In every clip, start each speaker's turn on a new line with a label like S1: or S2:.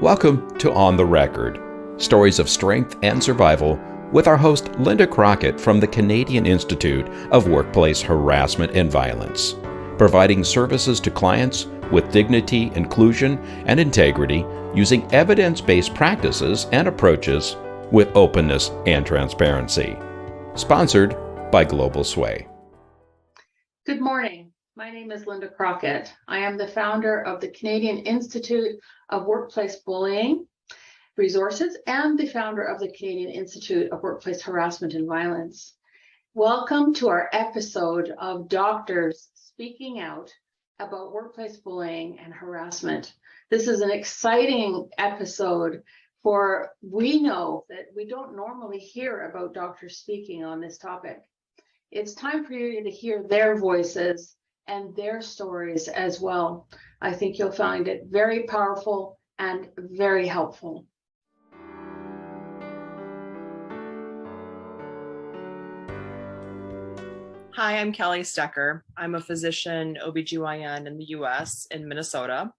S1: Welcome to On the Record, stories of strength and survival with our host Linda Crockett from the Canadian Institute of Workplace Harassment and Violence, providing services to clients with dignity, inclusion, and integrity using evidence-based practices and approaches with openness and transparency. Sponsored by Global Sway.
S2: Good morning. My name is Linda Crockett. I am the founder of the Canadian Institute of Workplace Bullying Resources and the founder of the Canadian Institute of Workplace Harassment and Violence. Welcome to our episode of Doctors Speaking Out about Workplace Bullying and Harassment. This is an exciting episode, for we know that we don't normally hear about doctors speaking on this topic. It's time for you to hear their voices and their stories as well. I think you'll find it very powerful and very helpful.
S3: Hi, I'm Kellie Stecher. I'm a physician, OBGYN in the US, in Minnesota.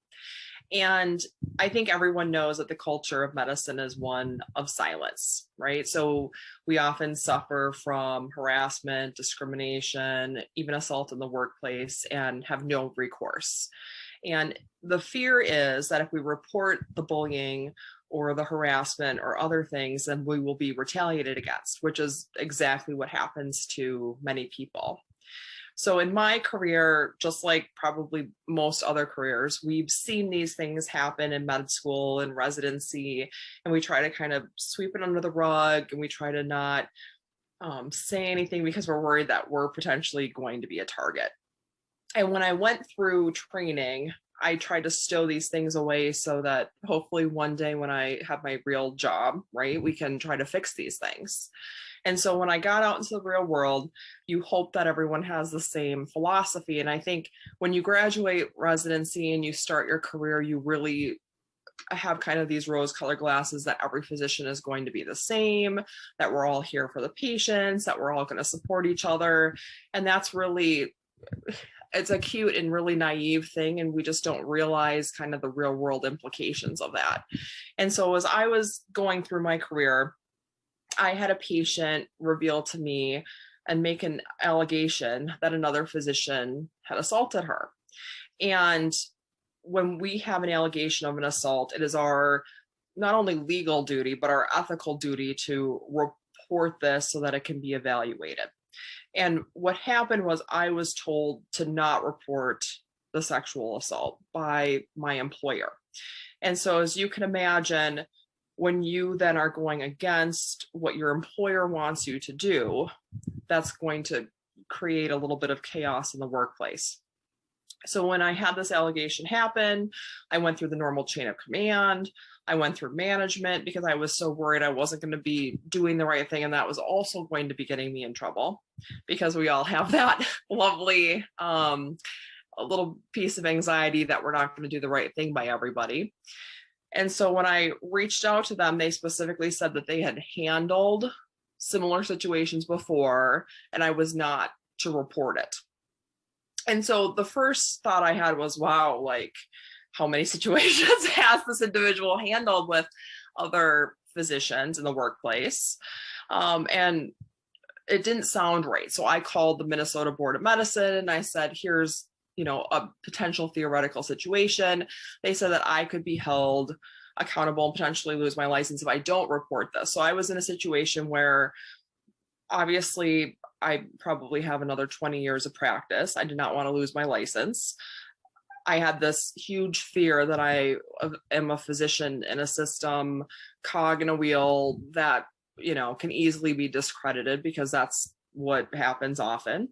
S3: And I think everyone knows that the culture of medicine is one of silence, right? So we often suffer from harassment, discrimination, even assault in the workplace, and have no recourse. And the fear is that if we report the bullying or the harassment or other things, then we will be retaliated against, which is exactly what happens to many people. So in my career, just like probably most other careers, we've seen these things happen in med school and residency, and we try to kind of sweep it under the rug, and we try to not say anything because we're worried that we're potentially going to be a target. And when I went through training, I tried to stow these things away so that hopefully one day when I have my real job, right, we can try to fix these things. And so when I got out into the real world, you hope that everyone has the same philosophy. And I think when you graduate residency and you start your career, you really have kind of these rose-colored glasses that every physician is going to be the same, that we're all here for the patients, that we're all going to support each other. And that's really, it's a cute and really naive thing, and we just don't realize kind of the real world implications of that. And so as I was going through my career, I had a patient reveal to me and make an allegation that another physician had assaulted her. And when we have an allegation of an assault, it is our not only legal duty, but our ethical duty to report this so that it can be evaluated. And what happened was I was told to not report the sexual assault by my employer. And so as you can imagine, when you then are going against what your employer wants you to do, that's going to create a little bit of chaos in the workplace. So when I had this allegation happen, I went through the normal chain of command. I went through management because I was so worried I wasn't going to be doing the right thing. And that was also going to be getting me in trouble, because we all have that lovely a little piece of anxiety that we're not going to do the right thing by everybody. And so when I reached out to them, they specifically said that they had handled similar situations before, and I was not to report it. And so the first thought I had was, wow, like, how many situations has this individual handled with other physicians in the workplace? And it didn't sound right. So I called the Minnesota Board of Medicine and I said, here's a potential theoretical situation. They said that I could be held accountable and potentially lose my license if I don't report this. So I was in a situation where obviously I probably have another 20 years of practice. I did not want to lose my license. I had this huge fear that I am a physician in a system, cog in a wheel that, can easily be discredited, because that's what happens often.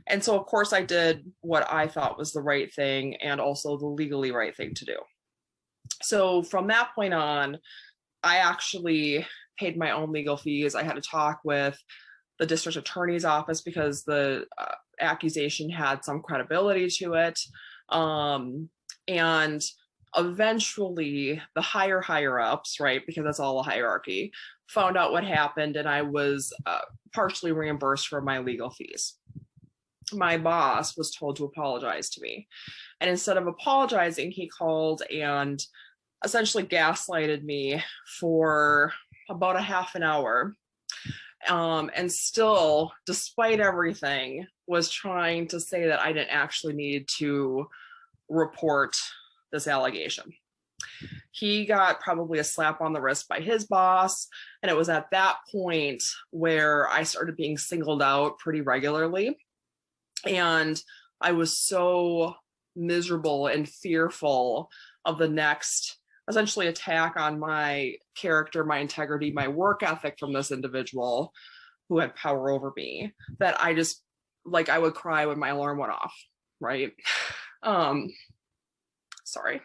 S3: And so of course I did what I thought was the right thing and also the legally right thing to do. So from that point on, I actually paid my own legal fees. I had to talk with the district attorney's office because the accusation had some credibility to it. And eventually the higher ups, right, because that's all a hierarchy, found out what happened, and I was partially reimbursed for my legal fees. My boss was told to apologize to me, and instead of apologizing, he called and essentially gaslighted me for about a half an hour. And still, despite everything, was trying to say that I didn't actually need to report this allegation. He got probably a slap on the wrist by his boss. And it was at that point where I started being singled out pretty regularly. And I was so miserable and fearful of the next essentially attack on my character, my integrity, my work ethic from this individual who had power over me, that I just, like, I would cry when my alarm went off, right? Sorry.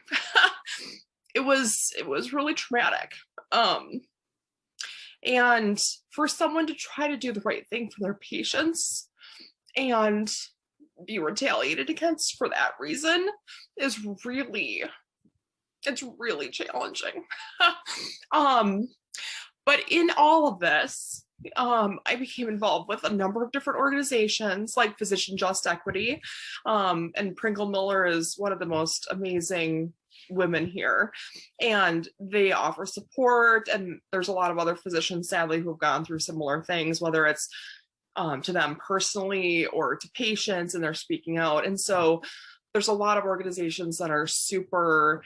S3: It was really traumatic. And for someone to try to do the right thing for their patients and be retaliated against for that reason is really, it's really challenging. But in all of this, I became involved with a number of different organizations like Physician Just Equity, and Pringle Miller is one of the most amazing women here, and they offer support, and there's a lot of other physicians sadly who have gone through similar things, whether it's to them personally or to patients, and they're speaking out. And so there's a lot of organizations that are super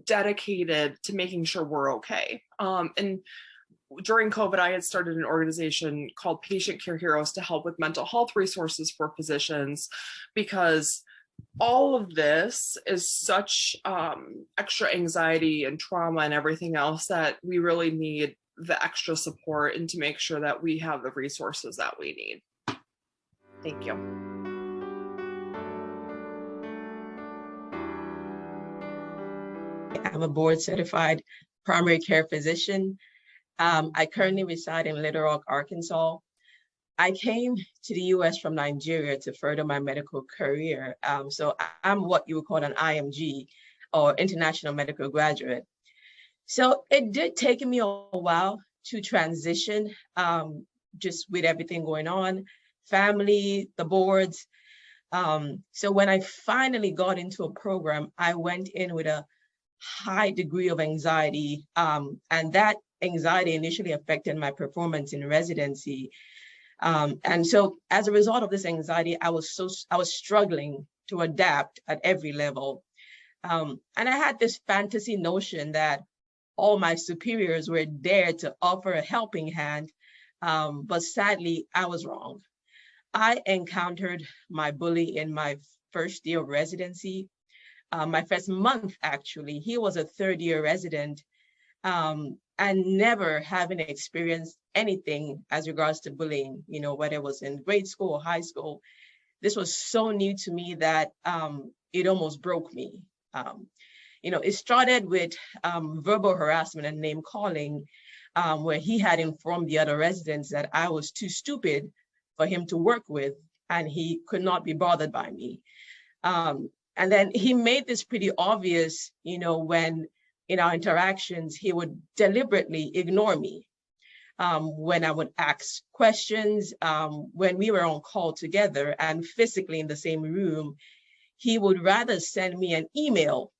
S3: dedicated to making sure we're okay. And during COVID, I had started an organization called Patient Care Heroes to help with mental health resources for physicians, because all of this is such extra anxiety and trauma and everything else that we really need the extra support and to make sure that we have the resources that we need. Thank you.
S4: I'm a board certified primary care physician. I currently reside in Little Rock, Arkansas. I came to the US from Nigeria to further my medical career. So I'm what you would call an IMG, or international medical graduate. So it did take me a while to transition, just with everything going on, family, the boards. So when I finally got into a program, I went in with a high degree of anxiety, and that anxiety initially affected my performance in residency. And so as a result of this anxiety, I was struggling to adapt at every level. And I had this fantasy notion that all my superiors were there to offer a helping hand, but sadly, I was wrong. I encountered my bully in my first year of residency. My first month, actually. He was a third-year resident, and never having experienced anything as regards to bullying, you know, whether it was in grade school or high school. This was so new to me that it almost broke me. You know, it started with verbal harassment and name calling, where he had informed the other residents that I was too stupid for him to work with, and he could not be bothered by me. And then he made this pretty obvious, you know, when in our interactions, he would deliberately ignore me. When I would ask questions, when we were on call together and physically in the same room, he would rather send me an email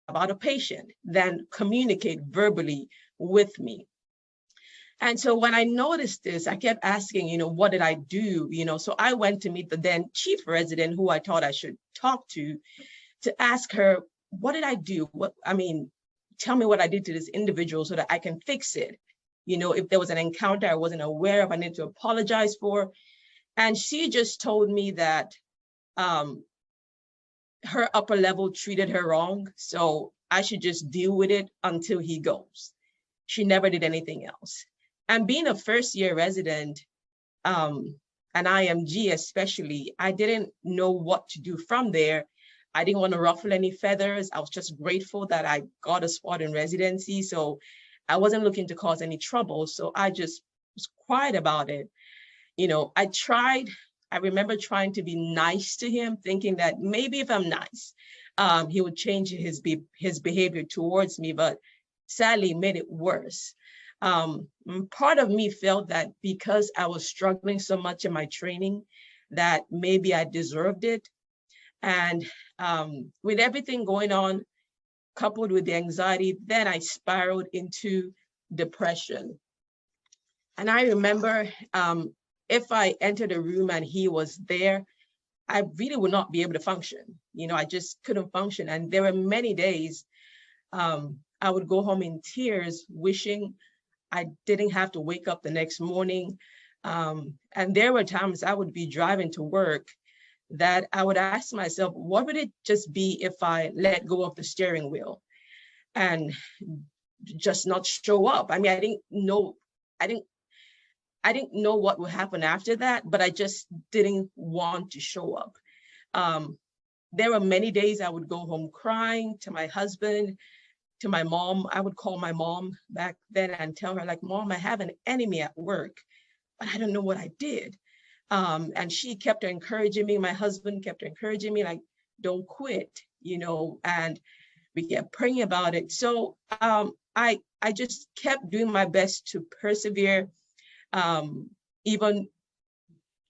S4: about a patient than communicate verbally with me. And so when I noticed this, I kept asking, you know, what did I do? You know, so I went to meet the then chief resident, who I thought I should talk to ask her, what did I do? Tell me what I did to this individual so that I can fix it. You know, if there was an encounter I wasn't aware of, I need to apologize for. And she just told me that her upper level treated her wrong, so I should just deal with it until he goes. She never did anything else. And being a first-year resident, an IMG especially, I didn't know what to do from there. I didn't want to ruffle any feathers. I was just grateful that I got a spot in residency, so I wasn't looking to cause any trouble. So I just was quiet about it. You know, I remember trying to be nice to him, thinking that maybe if I'm nice, he would change his behavior towards me, but sadly made it worse. Part of me felt that because I was struggling so much in my training, that maybe I deserved it. And with everything going on, coupled with the anxiety, then I spiraled into depression. And I remember if I entered a room and he was there, I really would not be able to function. You know, I just couldn't function. And there were many days I would go home in tears, wishing I didn't have to wake up the next morning. And there were times I would be driving to work that I would ask myself, what would it just be if I let go of the steering wheel and just not show up? I mean, I didn't know what would happen after that, but I just didn't want to show up. There were many days I would go home crying to my husband, to my mom. I would call my mom back then and tell her, like, Mom, I have an enemy at work, but I don't know what I did. And she kept encouraging me. My husband kept encouraging me, like, don't quit, you know, and we kept praying about it. So I just kept doing my best to persevere, even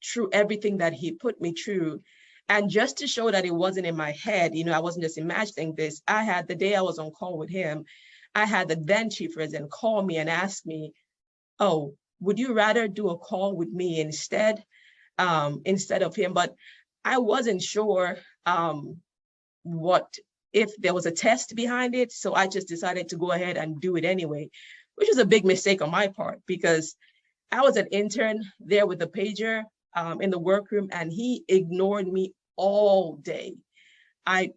S4: through everything that he put me through. And just to show that it wasn't in my head, you know, I wasn't just imagining this. I had, the day I was on call with him, I had the then chief resident call me and ask me, oh, would you rather do a call with me instead of him? But I wasn't sure if there was a test behind it. So I just decided to go ahead and do it anyway, which was a big mistake on my part, because I was an intern there with the pager in the workroom, and he ignored me all day. I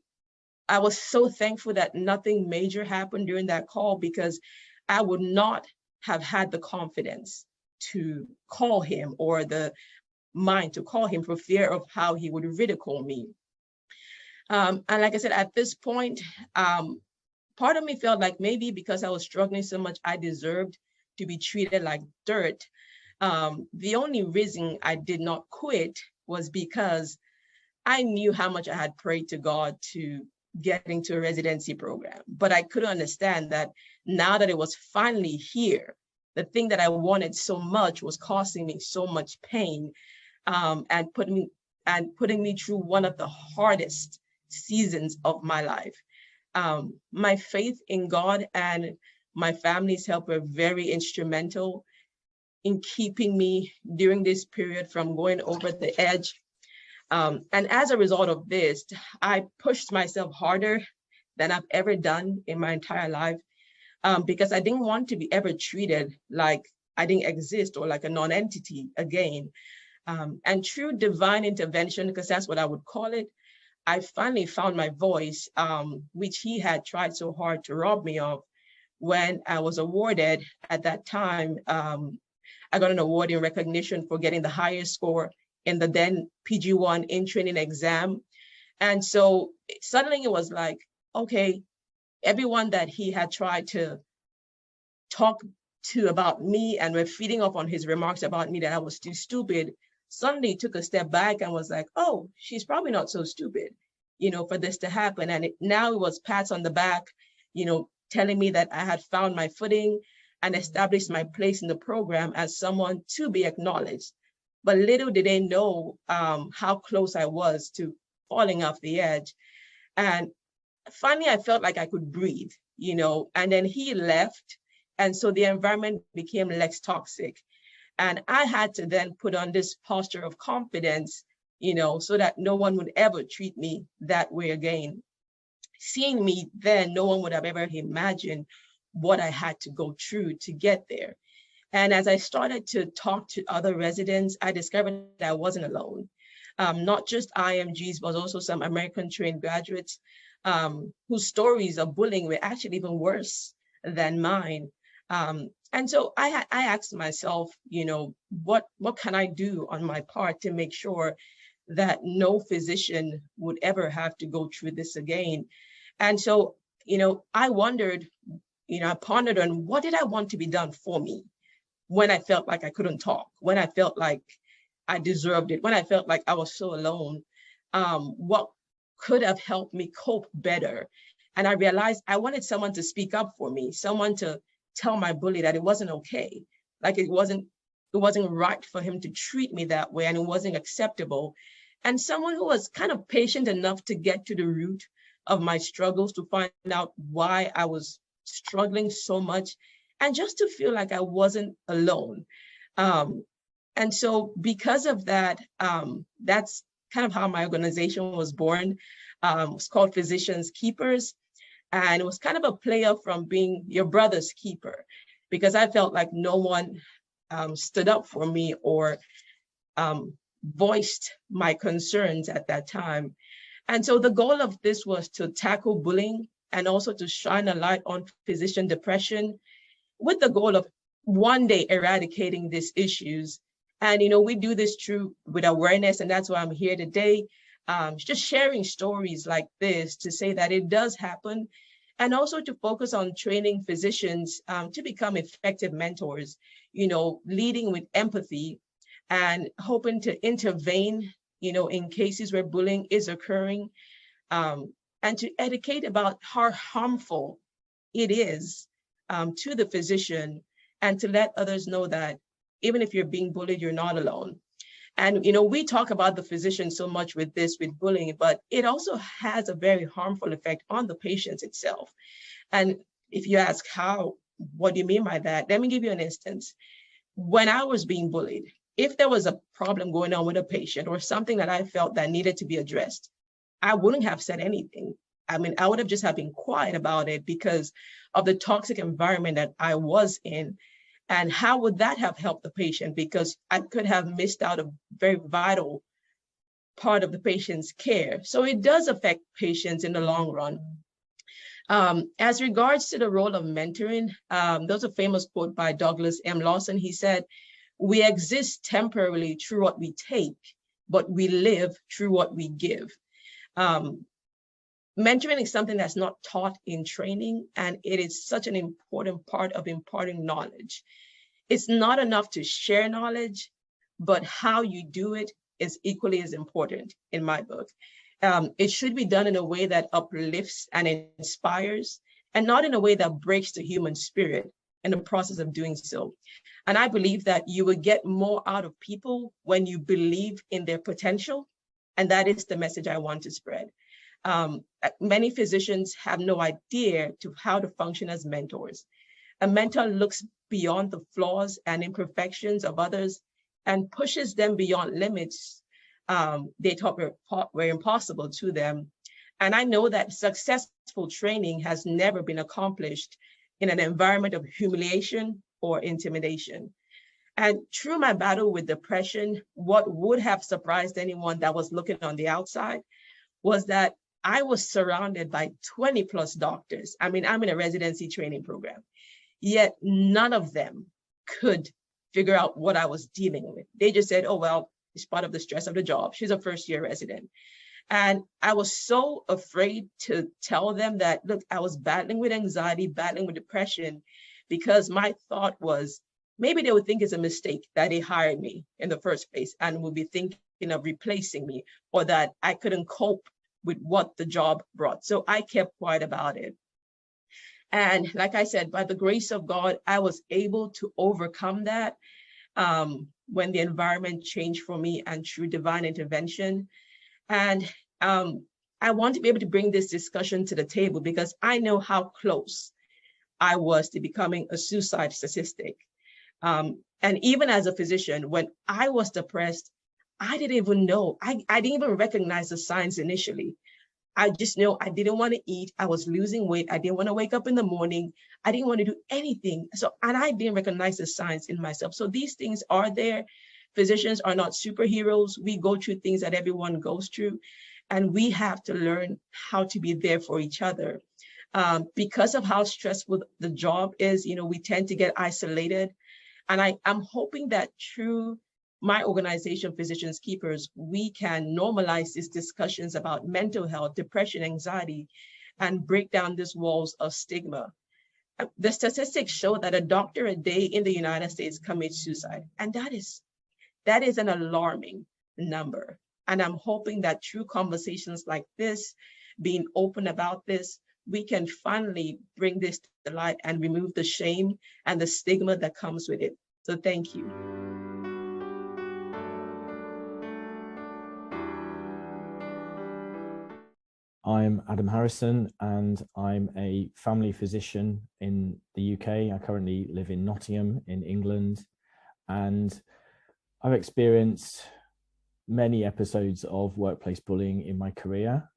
S4: was so thankful that nothing major happened during that call, because I would not have had the confidence to call him, or the mind to call him, for fear of how he would ridicule me. And like I said, at this point, part of me felt like maybe because I was struggling so much, I deserved to be treated like dirt. The only reason I did not quit was because I knew how much I had prayed to God to get into a residency program. But I couldn't understand that now that it was finally here, the thing that I wanted so much was causing me so much pain, and putting me through one of the hardest seasons of my life. My faith in God and my family's help were very instrumental in keeping me during this period from going over the edge. And as a result of this, I pushed myself harder than I've ever done in my entire life, because I didn't want to be ever treated like I didn't exist or like a non-entity again. And through divine intervention, because that's what I would call it, I finally found my voice, which he had tried so hard to rob me of. When I was awarded at that time, I got an award in recognition for getting the highest score in the then PG1 in training exam. And so suddenly it was like, okay, everyone that he had tried to talk to about me and were feeding off on his remarks about me that I was too stupid, suddenly took a step back and was like, oh, she's probably not so stupid, you know, for this to happen. And now it was pats on the back, you know, telling me that I had found my footing and established my place in the program as someone to be acknowledged. But little did they know how close I was to falling off the edge. And finally, I felt like I could breathe, you know, and then he left. And so the environment became less toxic. And I had to then put on this posture of confidence, you know, so that no one would ever treat me that way again. Seeing me then, no one would have ever imagined what I had to go through to get there. And as I started to talk to other residents, I discovered that I wasn't alone. Not just IMGs, but also some American trained graduates whose stories of bullying were actually even worse than mine. And so I asked myself, you know, what can I do on my part to make sure that no physician would ever have to go through this again? And so, you know, I wondered, you know, I pondered on what did I want to be done for me when I felt like I couldn't talk, when I felt like I deserved it, when I felt like I was so alone. What could have helped me cope better? And I realized I wanted someone to speak up for me, someone to tell my bully that it wasn't okay, like it wasn't right for him to treat me that way, and it wasn't acceptable. And someone who was kind of patient enough to get to the root of my struggles, to find out why I was struggling so much, and just to feel like I wasn't alone. And so because of that, that's kind of how my organization was born. It's called Physicians Keepers. And it was kind of a player from being your brother's keeper, because I felt like no one stood up for me or voiced my concerns at that time. And so the goal of this was to tackle bullying and also to shine a light on physician depression, with the goal of one day eradicating these issues. And, we do this with awareness, and that's why I'm here today, just sharing stories like this to say that it does happen, and also to focus on training physicians to become effective mentors, leading with empathy and hoping to intervene, in cases where bullying is occurring, and to educate about how harmful it is to the physician, and to let others know that even if you're being bullied, you're not alone. And, we talk about the physician so much with bullying, but it also has a very harmful effect on the patient itself. And if you ask what do you mean by that? Let me give you an instance. When I was being bullied, if there was a problem going on with a patient or something that I felt that needed to be addressed, I wouldn't have said anything. I would have just have been quiet about it because of the toxic environment that I was in. And how would that have helped the patient? Because I could have missed out a very vital part of the patient's care. So it does affect patients in the long run. As regards to the role of mentoring, there's a famous quote by Douglas M. Lawson. He said, "We exist temporarily through what we take, but we live through what we give." Mentoring is something that's not taught in training, and it is such an important part of imparting knowledge. It's not enough to share knowledge, but how you do it is equally as important in my book. It should be done in a way that uplifts and inspires, and not in a way that breaks the human spirit in the process of doing so. And I believe that you will get more out of people when you believe in their potential, and that is the message I want to spread. Many physicians have no idea to how to function as mentors. A mentor looks beyond the flaws and imperfections of others and pushes them beyond limits they thought were impossible to them. And I know that successful training has never been accomplished in an environment of humiliation or intimidation. And through my battle with depression, what would have surprised anyone that was looking on the outside was that I was surrounded by 20 plus doctors. I'm in a residency training program, yet none of them could figure out what I was dealing with. They just said, "Oh, well, it's part of the stress of the job. She's a first-year resident." And I was so afraid to tell them that, look, I was battling with anxiety, battling with depression, because my thought was, maybe they would think it's a mistake that they hired me in the first place and would be thinking of replacing me, or that I couldn't cope with what the job brought. So I kept quiet about it. And like I said, by the grace of God, I was able to overcome that when the environment changed for me and through divine intervention. And I want to be able to bring this discussion to the table because I know how close I was to becoming a suicide statistic. And even as a physician, when I was depressed, I didn't even know. I didn't even recognize the signs initially. I just know I didn't want to eat. I was losing weight. I didn't want to wake up in the morning. I didn't want to do anything. And I didn't recognize the signs in myself. So these things are there. Physicians are not superheroes. We go through things that everyone goes through, and we have to learn how to be there for each other. Because of how stressful the job is, we tend to get isolated. And I'm hoping that through my organization, Physicians Keepers, we can normalize these discussions about mental health, depression, anxiety, and break down these walls of stigma. The statistics show that a doctor a day in the United States commits suicide, and that is an alarming number. And I'm hoping that through conversations like this, being open about this, we can finally bring this to light and remove the shame and the stigma that comes with it. So thank you.
S5: I'm Adam Harrison, and I'm a family physician in the UK. I currently live in Nottingham in England, and I've experienced many episodes of workplace bullying in my career,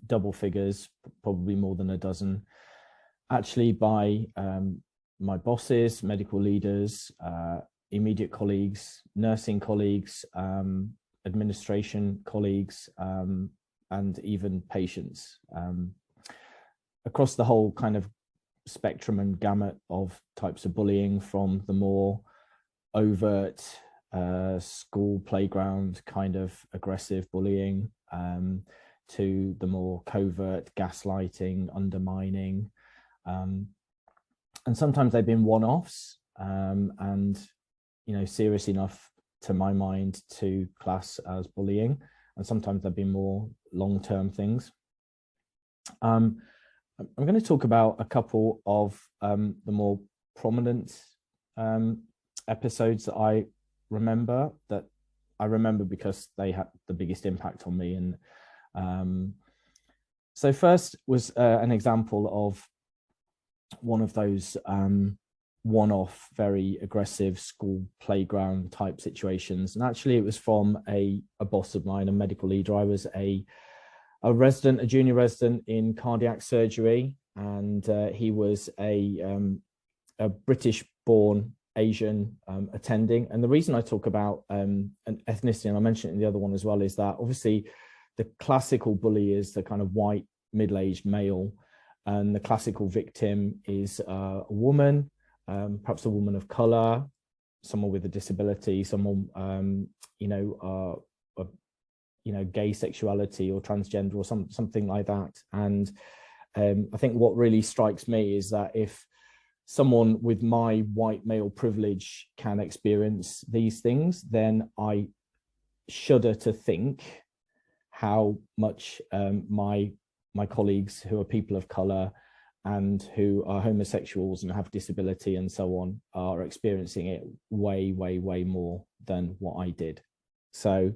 S5: double figures, probably more than a dozen, actually by my bosses, medical leaders, immediate colleagues, nursing colleagues, administration colleagues, and even patients, across the whole kind of spectrum and gamut of types of bullying, from the more overt school playground kind of aggressive bullying, to the more covert gaslighting, undermining, and sometimes they've been one-offs, and serious enough to my mind to class as bullying, and sometimes they've been more long-term things. I'm going to talk about a couple of the more prominent episodes that I remember because they had the biggest impact on me. And so first was an example of one of those one-off, very aggressive school playground type situations. And actually it was from a boss of mine, a medical leader. I was a junior resident in cardiac surgery, and he was a British-born Asian attending. And the reason I talk about an ethnicity, and I mentioned it in the other one as well, is that obviously the classical bully is the kind of white middle-aged male, and the classical victim is a woman, perhaps a woman of color, someone with a disability, someone gay sexuality or transgender or something like that. And I think what really strikes me is that if someone with my white male privilege can experience these things, then I shudder to think how much my colleagues who are people of color and who are homosexuals and have disability and so on are experiencing it way, way, way more than what I did. So,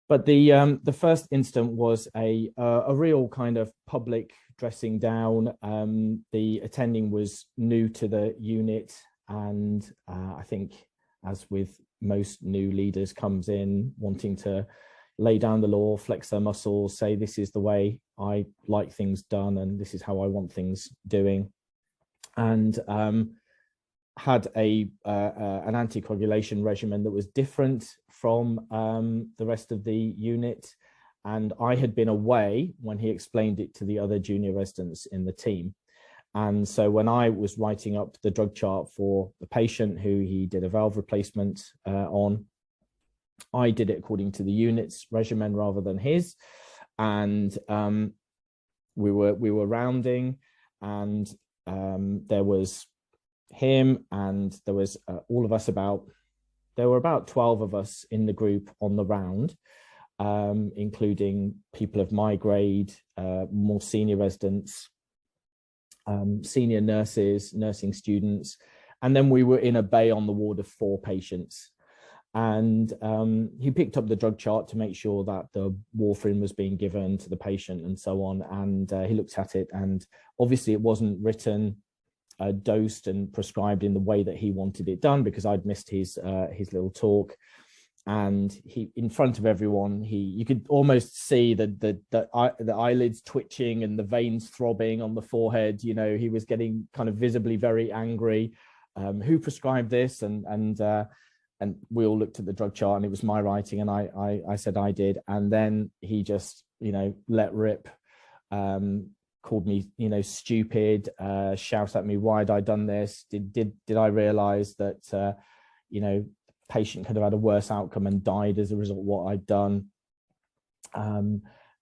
S5: but the first incident was a real kind of public dressing down. The attending was new to the unit, and I think, as with most new leaders, comes in wanting to lay down the law, flex their muscles, say this is the way I like things done and this is how I want things doing, and had an anticoagulation regimen that was different from the rest of the unit. And I had been away when he explained it to the other junior residents in the team. And so when I was writing up the drug chart for the patient who he did a valve replacement on, I did it according to the unit's regimen rather than his. And we were rounding, and there was him, and there was all of us there were about 12 of us in the group on the round, including people of my grade, more senior residents, senior nurses, nursing students. And then we were in a bay on the ward of 4 patients. And he picked up the drug chart to make sure that the warfarin was being given to the patient and so on. And he looked at it, and obviously it wasn't written, dosed and prescribed in the way that he wanted it done, because I'd missed his little talk. And he, in front of everyone, you could almost see the eyelids twitching and the veins throbbing on the forehead. He was getting kind of visibly very angry. Who prescribed this? And we all looked at the drug chart, and it was my writing, and I said I did. And then he just, let rip, called me, stupid, shouted at me, why had I done this? Did I realize that, patient could have had a worse outcome and died as a result of what I'd done?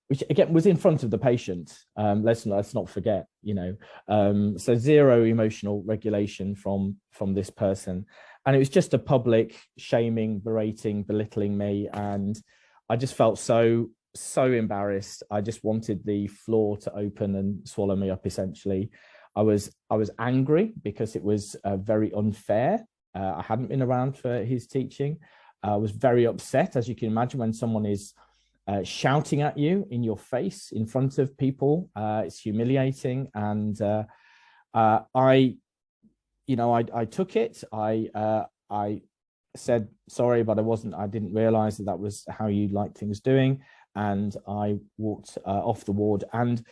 S5: Which again was in front of the patient. Let's not forget, so zero emotional regulation from this person. And it was just a public shaming, berating, belittling me. And I just felt so embarrassed. I just wanted the floor to open and swallow me up, essentially. I was angry because it was very unfair. I hadn't been around for his teaching. I was very upset, as you can imagine, when someone is shouting at you in your face in front of people. It's humiliating. And I took it. I said sorry, but I didn't realize that was how you like things doing. And I walked off the ward. And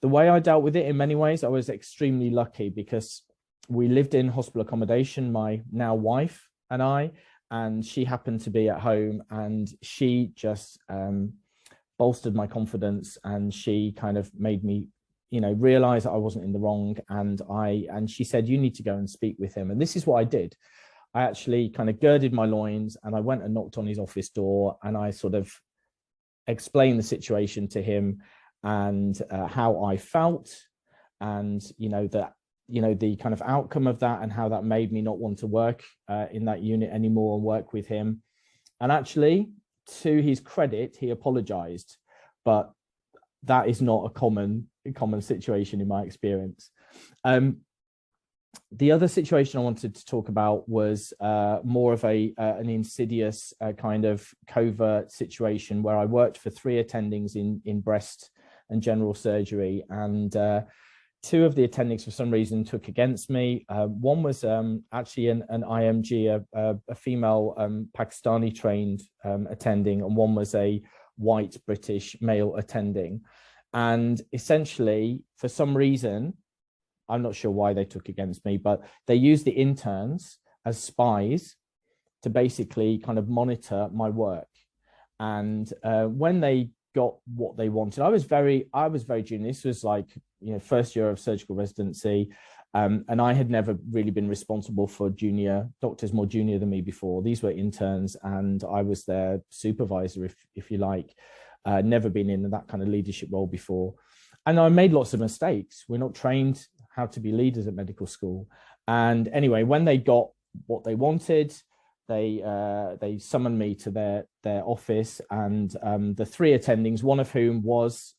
S5: the way I dealt with it, in many ways, I was extremely lucky, because we lived in hospital accommodation, my now wife and I, and she happened to be at home, and she just bolstered my confidence, and she kind of made me, realize that I wasn't in the wrong. And she said, you need to go and speak with him. And this is what I did. I actually kind of girded my loins, and I went and knocked on his office door, and I sort of explained the situation to him, and how I felt, and the kind of outcome of that, and how that made me not want to work in that unit anymore and work with him. And actually, to his credit, he apologized, but that is not a common situation in my experience. The other situation I wanted to talk about was more of an insidious kind of covert situation, where I worked for 3 attendings in breast and general surgery, and 2 of the attendings for some reason took against me. One was actually an IMG, a female Pakistani trained attending, and one was a white British male attending. And essentially, for some reason, I'm not sure why they took against me, but they used the interns as spies to basically kind of monitor my work. And when they got what they wanted, I was very junior. This was like, first year of surgical residency. And I had never really been responsible for junior doctors more junior than me before. These were interns, and I was their supervisor, if you like. Never been in that kind of leadership role before. And I made lots of mistakes. We're not trained how to be leaders at medical school. And anyway, when they got what they wanted, they summoned me to their office, and the 3 attendings, one of whom was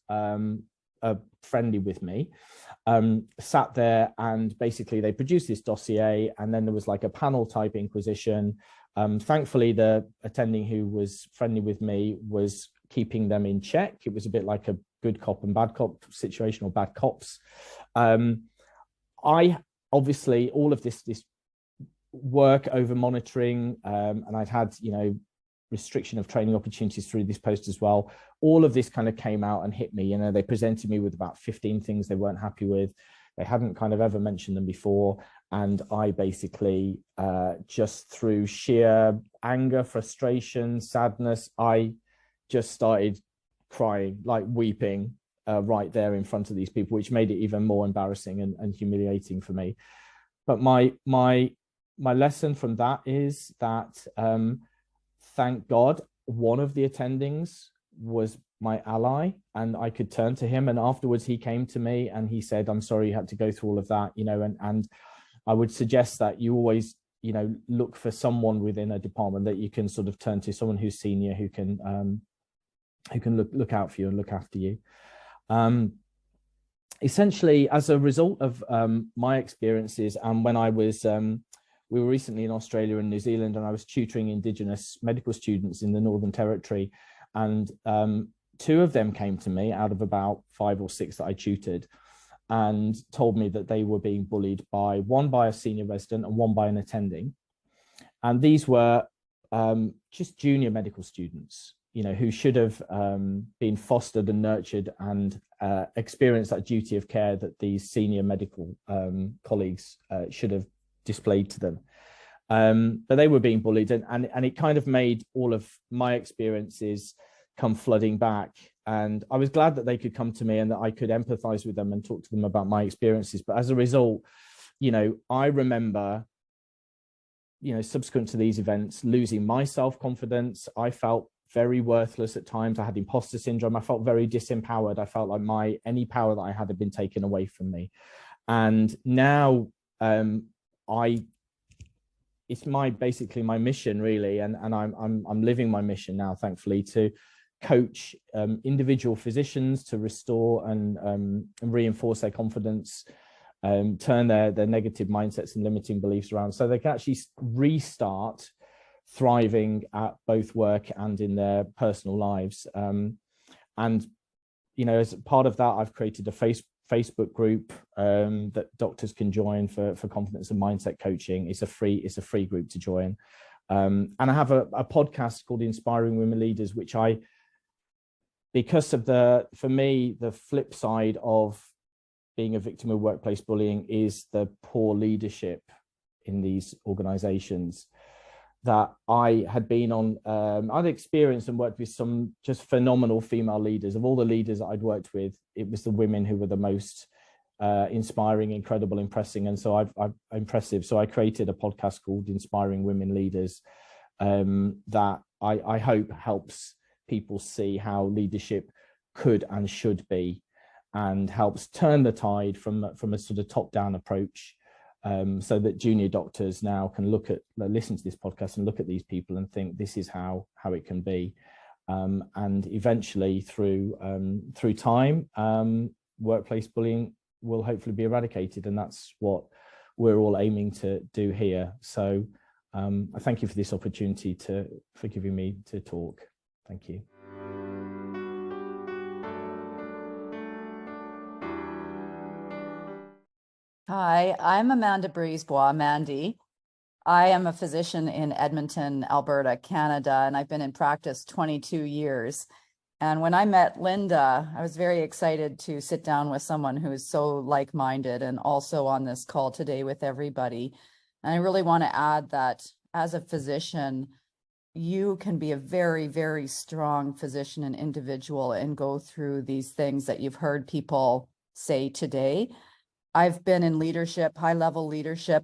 S5: friendly with me, sat there, and basically they produced this dossier, and then there was like a panel type inquisition. Thankfully, the attending who was friendly with me was keeping them in check. It was a bit like a good cop and bad cop situation, or bad cops. I obviously, all of this work over monitoring, and I'd had, restriction of training opportunities through this post as well. All of this kind of came out and hit me. They presented me with about 15 things they weren't happy with. They hadn't kind of ever mentioned them before. And I basically, just through sheer anger, frustration, sadness, I just started crying, like weeping, right there in front of these people, which made it even more embarrassing and humiliating for me. But my lesson from that is that, thank God, one of the attendings was my ally, and I could turn to him. And afterwards, he came to me and he said, "I'm sorry you had to go through all of that," and I would suggest that you always, look for someone within a department that you can sort of turn to, someone who's senior, who can look out for you and look after you. Essentially, as a result of my experiences, and when I was, we were recently in Australia and New Zealand, and I was tutoring Indigenous medical students in the Northern Territory, and 2 of them came to me out of about 5 or 6 that I tutored, and told me that they were being bullied one by a senior resident and one by an attending. And these were just junior medical students, who should have been fostered and nurtured and experienced that duty of care that these senior medical colleagues should have displayed to them. But they were being bullied, and it kind of made all of my experiences come flooding back. And I was glad that they could come to me and that I could empathize with them and talk to them about my experiences. But as a result, I remember, subsequent to these events, losing my self-confidence. I felt very worthless at times. I had imposter syndrome. I felt very disempowered. I felt like any power that I had been taken away from me. And now it's basically my mission, really, and I'm living my mission now, thankfully, to coach individual physicians to restore and reinforce their confidence, turn their negative mindsets and limiting beliefs around, so they can actually restart thriving at both work and in their personal lives. And, you know, as part of that, I've created a Facebook group that doctors can join for confidence and mindset coaching. It's a free group to join. And I have a podcast called Inspiring Women Leaders, which because of for me, the flip side of being a victim of workplace bullying is the poor leadership in these organizations, that I had been on. I'd experienced and worked with some just phenomenal female leaders. Of all the leaders that I'd worked with, it was the women who were the most inspiring, incredible, impressive. And so impressive. So I created a podcast called Inspiring Women Leaders that I hope helps people see how leadership could and should be, and helps turn the tide from a sort of top-down approach, so that junior doctors now can listen to this podcast and look at these people and think this is how it can be, and eventually through time, workplace bullying will hopefully be eradicated, and that's what we're all aiming to do here. So I thank you for this opportunity, for giving me to talk. Thank you.
S6: Hi, I'm Amanda Brisebois, Mandy. I am a physician in Edmonton, Alberta, Canada, and I've been in practice 22 years. And when I met Linda, I was very excited to sit down with someone who is so like-minded and also on this call today with everybody. And I really want to add that as a physician, you can be a very, very strong physician and individual and go through these things that you've heard people say today. I've been in leadership, high-level leadership.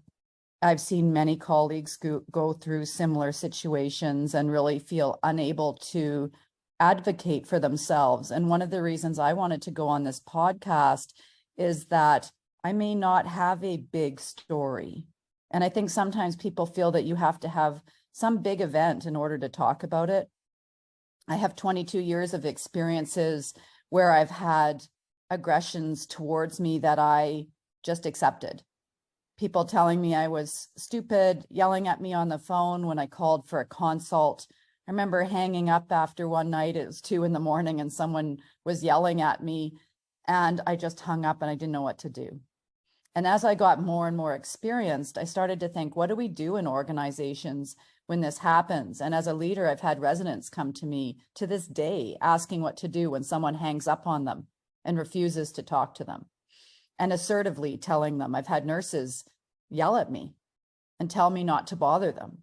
S6: I've seen many colleagues go through similar situations and really feel unable to advocate for themselves. And one of the reasons I wanted to go on this podcast is that I may not have a big story. And I think sometimes people feel that you have to have some big event in order to talk about it. I have 22 years of experiences where I've had aggressions towards me that I just accepted. People telling me I was stupid, yelling at me on the phone when I called for a consult. I remember hanging up after one night, it was 2 a.m, and someone was yelling at me, and I just hung up and I didn't know what to do. And as I got more and more experienced, I started to think, what do we do in organizations when this happens? And as a leader, I've had residents come to me to this day asking what to do when someone hangs up on them and refuses to talk to them, and assertively telling them. I've had nurses yell at me and tell me not to bother them.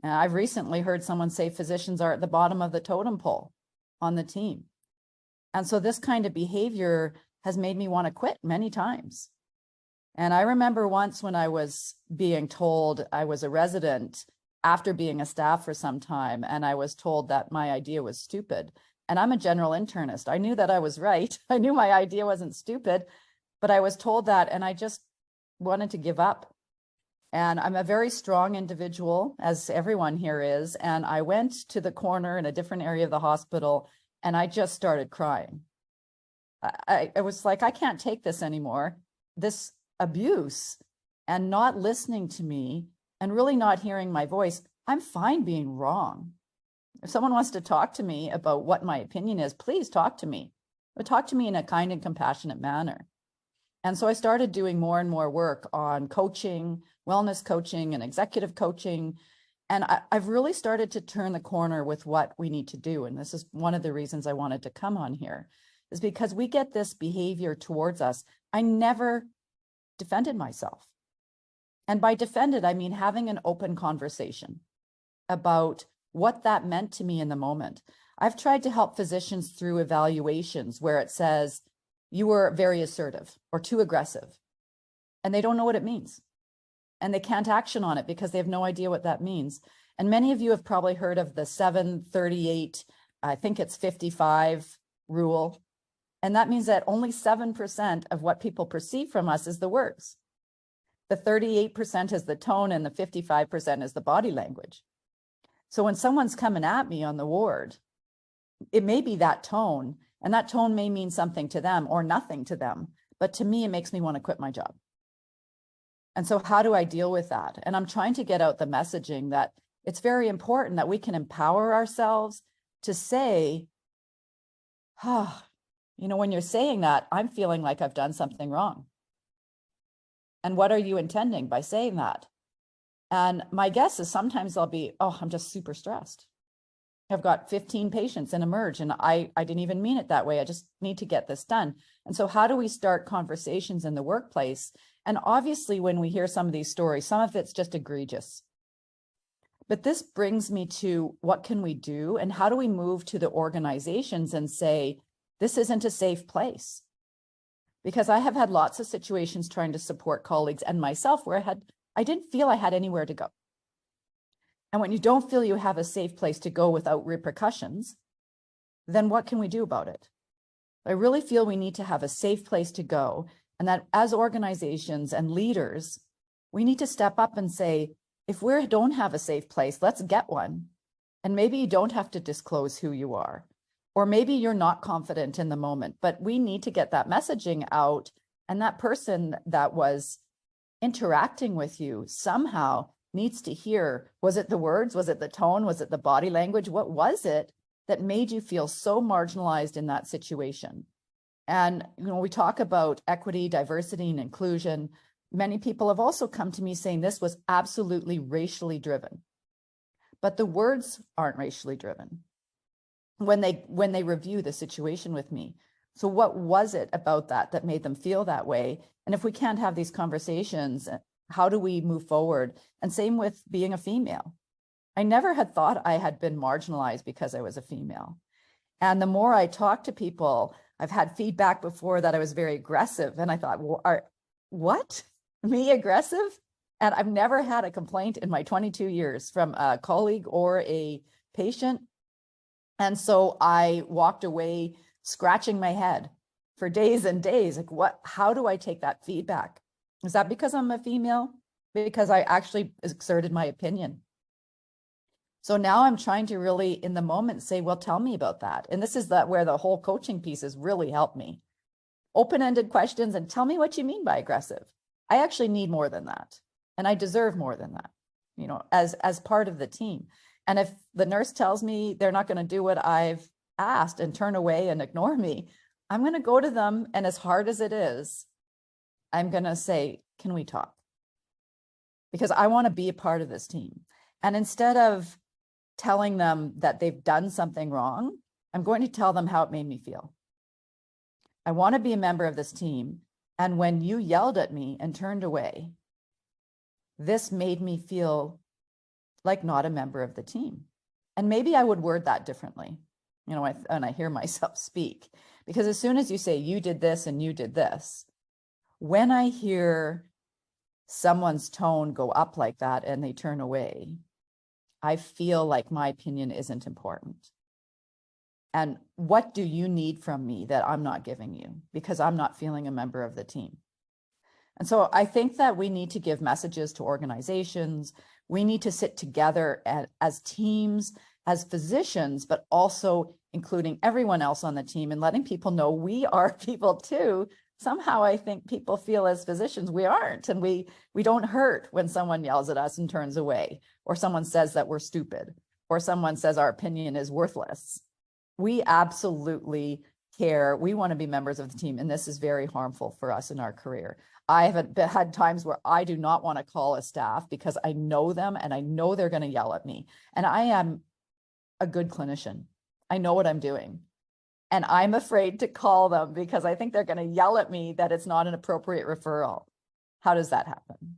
S6: And I've recently heard someone say physicians are at the bottom of the totem pole on the team. And so this kind of behavior has made me want to quit many times. And I remember once when I was being told, I was a resident after being a staff for some time, and I was told that my idea was stupid. And I'm a general internist. I knew that I was right. I knew my idea wasn't stupid, but I was told that, and I just wanted to give up. And I'm a very strong individual, as everyone here is. And I went to the corner in a different area of the hospital, and I just started crying. I was like, I can't take this anymore. This abuse and not listening to me and really not hearing my voice. I'm fine being wrong. If someone wants to talk to me about what my opinion is, please talk to me, but talk to me in a kind and compassionate manner. And so I started doing more and more work on coaching, wellness coaching, and executive coaching. And I've really started to turn the corner with what we need to do. And this is one of the reasons I wanted to come on here, is because we get this behavior towards us. I never defended myself. And by defended, I mean having an open conversation about what that meant to me in the moment. I've tried to help physicians through evaluations where it says, you were very assertive or too aggressive, and they don't know what it means. And they can't action on it because they have no idea what that means. And many of you have probably heard of the 738, I think it's 55 rule. And that means that only 7% of what people perceive from us is the words. The 38% is the tone, and the 55% is the body language. So when someone's coming at me on the ward, it may be that tone, and that tone may mean something to them or nothing to them. But to me, it makes me want to quit my job. And so how do I deal with that? And I'm trying to get out the messaging that It's very important that we can empower ourselves to say, oh, you know, when you're saying that, I'm feeling like I've done something wrong. And what are you intending by saying that? And my guess is sometimes they'll be, oh, I'm just super stressed. I've got 15 patients in Emerge and I didn't even mean it that way. I just need to get this done. And so how do we start conversations in the workplace? And obviously when we hear some of these stories, some of it's just egregious. But this brings me to what can we do and how do we move to the organizations and say, this isn't a safe place? Because I have had lots of situations trying to support colleagues and myself where I didn't feel I had anywhere to go. And when you don't feel you have a safe place to go without repercussions, then what can we do about it? I really feel we need to have a safe place to go, and that as organizations and leaders, we need to step up and say, if we don't have a safe place, let's get one. And maybe you don't have to disclose who you are, or maybe you're not confident in the moment, but we need to get that messaging out. And that person that was interacting with you somehow needs to hear, was it the words? Was it the tone? Was it the body language? What was it that made you feel so marginalized in that situation? And, you know, we talk about equity, diversity, and inclusion. Many people have also come to me saying this was absolutely racially driven, but the words aren't racially driven when they review the situation with me. So what was it about that made them feel that way? And if we can't have these conversations, how do we move forward? And same with being a female. I never had thought I had been marginalized because I was a female. And the more I talk to people, I've had feedback before that I was very aggressive. And I thought, well, what? Me aggressive? And I've never had a complaint in my 22 years from a colleague or a patient. And so I walked away scratching my head for days and days. Like, how do I take that feedback? Is that because I'm a female? Because I actually exerted my opinion. So now I'm trying to really, in the moment, say, well, tell me about that. And this is where the whole coaching piece has really helped me. Open-ended questions and tell me what you mean by aggressive. I actually need more than that. And I deserve more than that, you know, as part of the team. And if the nurse tells me they're not going to do what I've asked and turn away and ignore me, I'm going to go to them. And as hard as it is, I'm going to say, can we talk? Because I want to be a part of this team. And instead of telling them that they've done something wrong, I'm going to tell them how it made me feel. I want to be a member of this team. And when you yelled at me and turned away, this made me feel like not a member of the team. And maybe I would word that differently, you know, and I hear myself speak, because as soon as you say you did this and you did this, when I hear someone's tone go up like that and they turn away, I feel like my opinion isn't important. And what do you need from me that I'm not giving you because I'm not feeling a member of the team? And so I think that we need to give messages to organizations. We need to sit together as teams, as physicians, but also including everyone else on the team and letting people know we are people too. Somehow I think people feel as physicians we aren't, and we don't hurt when someone yells at us and turns away, or someone says that we're stupid, or someone says our opinion is worthless. We absolutely care. We want to be members of the team, and this is very harmful for us in our career. I have had times where I do not want to call a staff because I know them and I know they're going to yell at me. And I am a good clinician. I know what I'm doing. And I'm afraid to call them because I think they're going to yell at me that it's not an appropriate referral. How does that happen?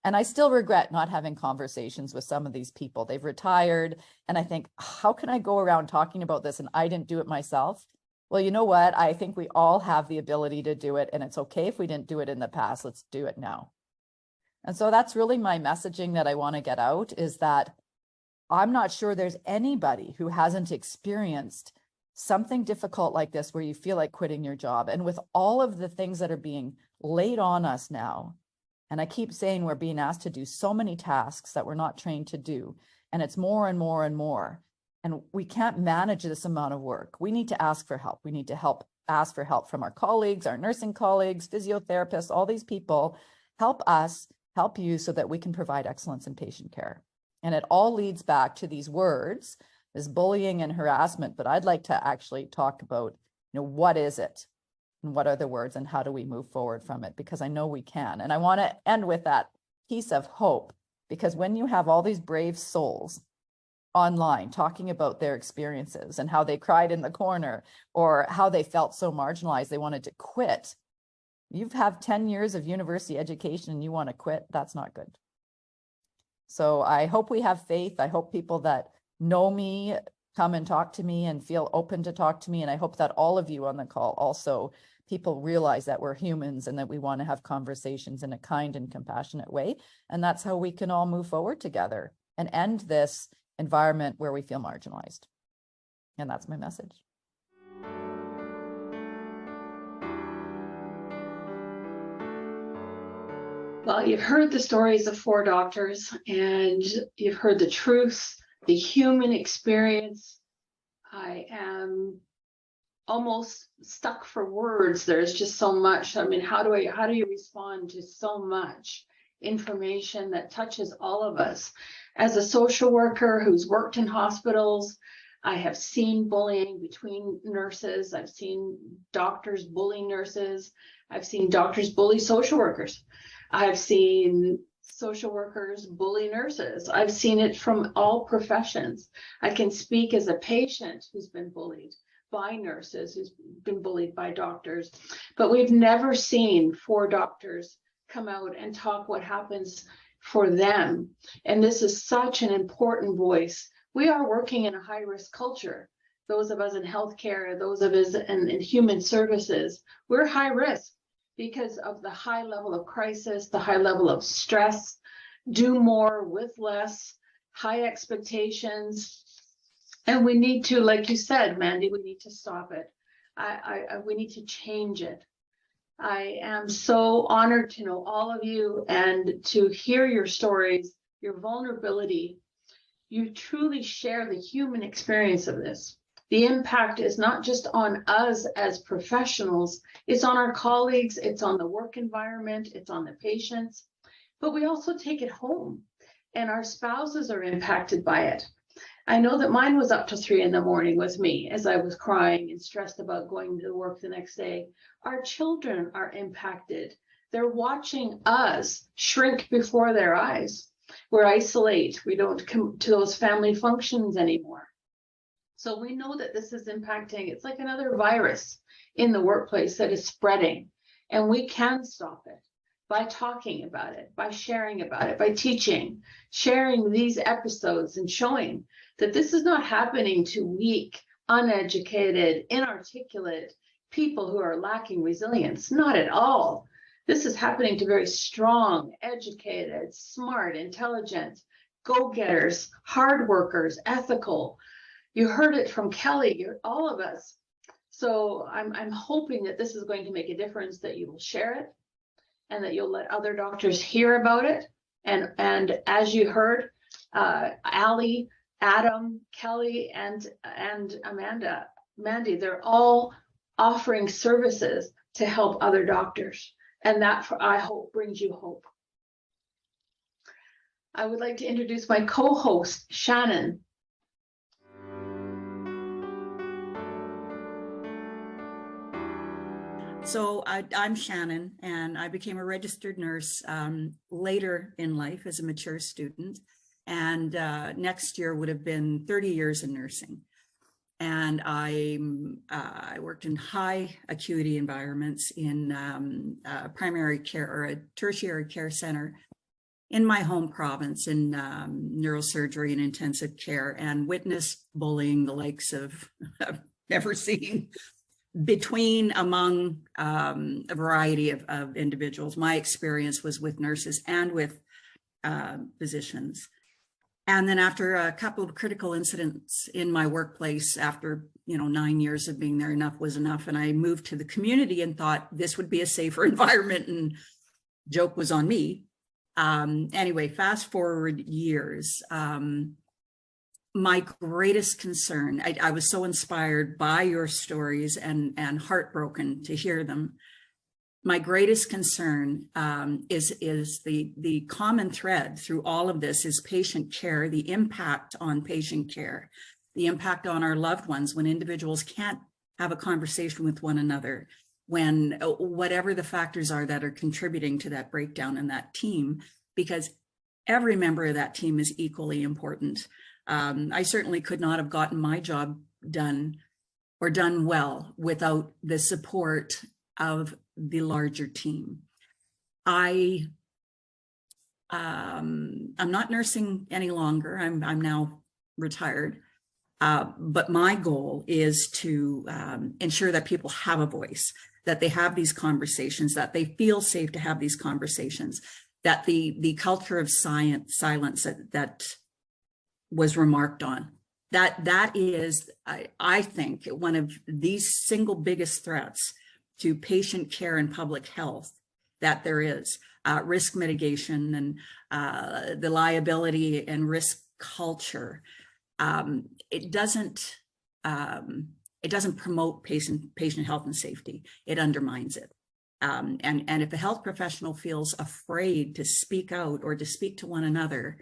S6: And I still regret not having conversations with some of these people. They've retired. And I think, how can I go around talking about this and I didn't do it myself? Well, you know what? I think we all have the ability to do it. And it's okay if we didn't do it in the past. Let's do it now. And so that's really my messaging that I want to get out, is that I'm not sure there's anybody who hasn't experienced something difficult like this where you feel like quitting your job. And with all of the things that are being laid on us now, and I keep saying we're being asked to do so many tasks that we're not trained to do, and it's more and more and more, and we can't manage this amount of work. We need to ask for help. We need to ask for help from our colleagues, our nursing colleagues, physiotherapists, all these people. Help us, help you so that we can provide excellence in patient care. And it all leads back to these words, this bullying and harassment. But I'd like to actually talk about, what is it? And what are the words and how do we move forward from it? Because I know we can. And I want to end with that piece of hope, because when you have all these brave souls online talking about their experiences and how they cried in the corner or how they felt so marginalized, they wanted to quit. You've had 10 years of university education and you want to quit. That's not good. So I hope we have faith. I hope people that know me come and talk to me and feel open to talk to me. And I hope that all of you on the call also, people realize that we're humans and that we want to have conversations in a kind and compassionate way. And that's how we can all move forward together and end this environment where we feel marginalized. And that's my message.
S2: Well, you've heard the stories of 4 doctors and you've heard the truth, the human experience. I am almost stuck for words. There's just so much. I mean, how do you respond to so much information that touches all of us? As a social worker who's worked in hospitals, I have seen bullying between nurses. I've seen doctors bully nurses. I've seen doctors bully social workers. I've seen social workers bully nurses. I've seen it from all professions. I can speak as a patient who's been bullied by nurses, who's been bullied by doctors, but we've never seen 4 doctors come out and talk what happens for them. And this is such an important voice. We are working in a high-risk culture. Those of us in healthcare, those of us in human services, we're high risk because of the high level of crisis, the high level of stress, do more with less, high expectations. And we need to, like you said, Mandy, we need to stop it. We need to change it. I am so honored to know all of you and to hear your stories, your vulnerability. You truly share the human experience of this. The impact is not just on us as professionals, it's on our colleagues, it's on the work environment, it's on the patients, but we also take it home and our spouses are impacted by it. I know that mine was up to 3 in the morning with me as I was crying and stressed about going to work the next day. Our children are impacted. They're watching us shrink before their eyes. We're isolate. We don't come to those family functions anymore. So we know that this is impacting. It's like another virus in the workplace that is spreading, and we can stop it by talking about it, by sharing about it, by teaching, sharing these episodes and showing that this is not happening to weak, uneducated, inarticulate people who are lacking resilience. Not at all. This is happening to very strong, educated, smart, intelligent, go-getters, hard workers, ethical. You heard it from Kellie, all of us. So I'm hoping that this is going to make a difference, that you will share it and that you'll let other doctors hear about it. And as you heard, Allie, Adam, Kellie, and Amanda, Mandy, they're all offering services to help other doctors. And that, I hope, brings you hope. I would like to introduce my co-host, Shannon.
S7: So I'm Shannon, and I became a registered nurse later in life as a mature student. And next year would have been 30 years in nursing. And I worked in high acuity environments in primary care or a tertiary care center in my home province in neurosurgery and intensive care, and witnessed bullying the likes of I've never seen among a variety of individuals. My experience was with nurses and with physicians. And then after a couple of critical incidents in my workplace, after 9 years of being there, enough was enough. And I moved to the community and thought this would be a safer environment, and joke was on me. Anyway, fast forward years. My greatest concern, I was so inspired by your stories and heartbroken to hear them. my greatest concern is the common thread through all of this is patient care, the impact on patient care, the impact on our loved ones when individuals can't have a conversation with one another, when whatever the factors are that are contributing to that breakdown in that team, because every member of that team is equally important. I certainly could not have gotten my job done or done well without the support of the larger team. I'm not nursing any longer. I'm now retired. But my goal is to ensure that people have a voice, that they have these conversations, that they feel safe to have these conversations, that the culture of silence that was remarked on, that is, I think, one of the single biggest threats to patient care and public health that there is. Risk mitigation and the liability and risk culture. It doesn't promote patient health and safety. It undermines it. And if a health professional feels afraid to speak out or to speak to one another,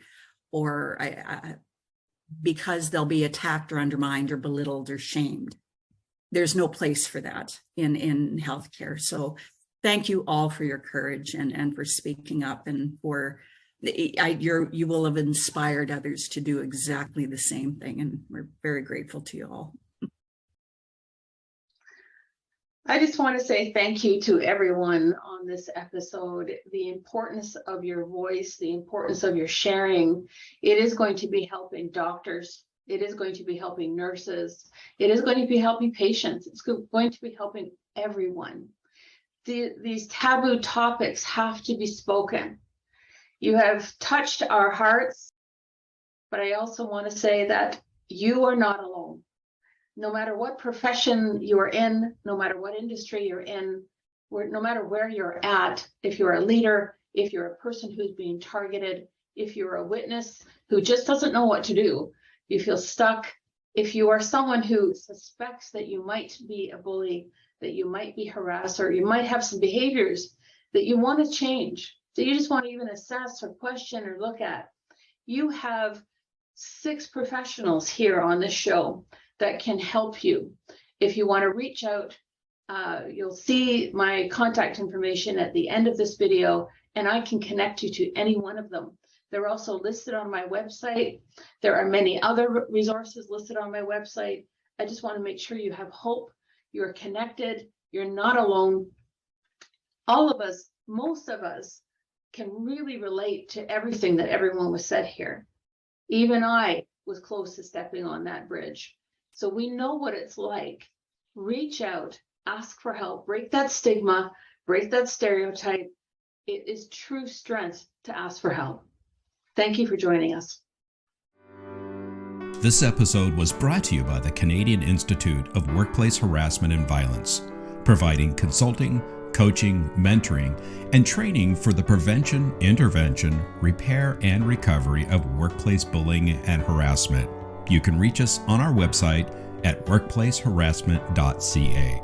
S7: or because they'll be attacked or undermined or belittled or shamed, there's no place for that in healthcare. So thank you all for your courage and for speaking up, and for you will have inspired others to do exactly the same thing, and we're very grateful to you all.
S2: I just want to say thank you to everyone on this episode. The importance of your voice, the importance of your sharing. It is going to be helping doctors. It is going to be helping nurses. It is going to be helping patients. It's going to be helping everyone. These taboo topics have to be spoken. You have touched our hearts, but I also want to say that you are not alone. No matter what profession you are in, no matter what industry you're in, no matter where you're at, if you're a leader, if you're a person who's being targeted, if you're a witness who just doesn't know what to do, you feel stuck, if you are someone who suspects that you might be a bully, that you might be harassed, or you might have some behaviors that you want to change, that you just want to even assess or question or look at, you have 6 professionals here on this show that can help you. If you want to reach out, you'll see my contact information at the end of this video, and I can connect you to any one of them. They're also listed on my website. There are many other resources listed on my website. I just want to make sure you have hope, you're connected, you're not alone. All of us, most of us, can really relate to everything that everyone was said here. Even I was close to stepping on that bridge. So we know what it's like. Reach out, ask for help, break that stigma, break that stereotype. It is true strength to ask for help. Thank you for joining us.
S1: This episode was brought to you by the Canadian Institute of Workplace Harassment and Violence, providing consulting, coaching, mentoring, and training for the prevention, intervention, repair, and recovery of workplace bullying and harassment. You can reach us on our website at workplaceharassment.ca.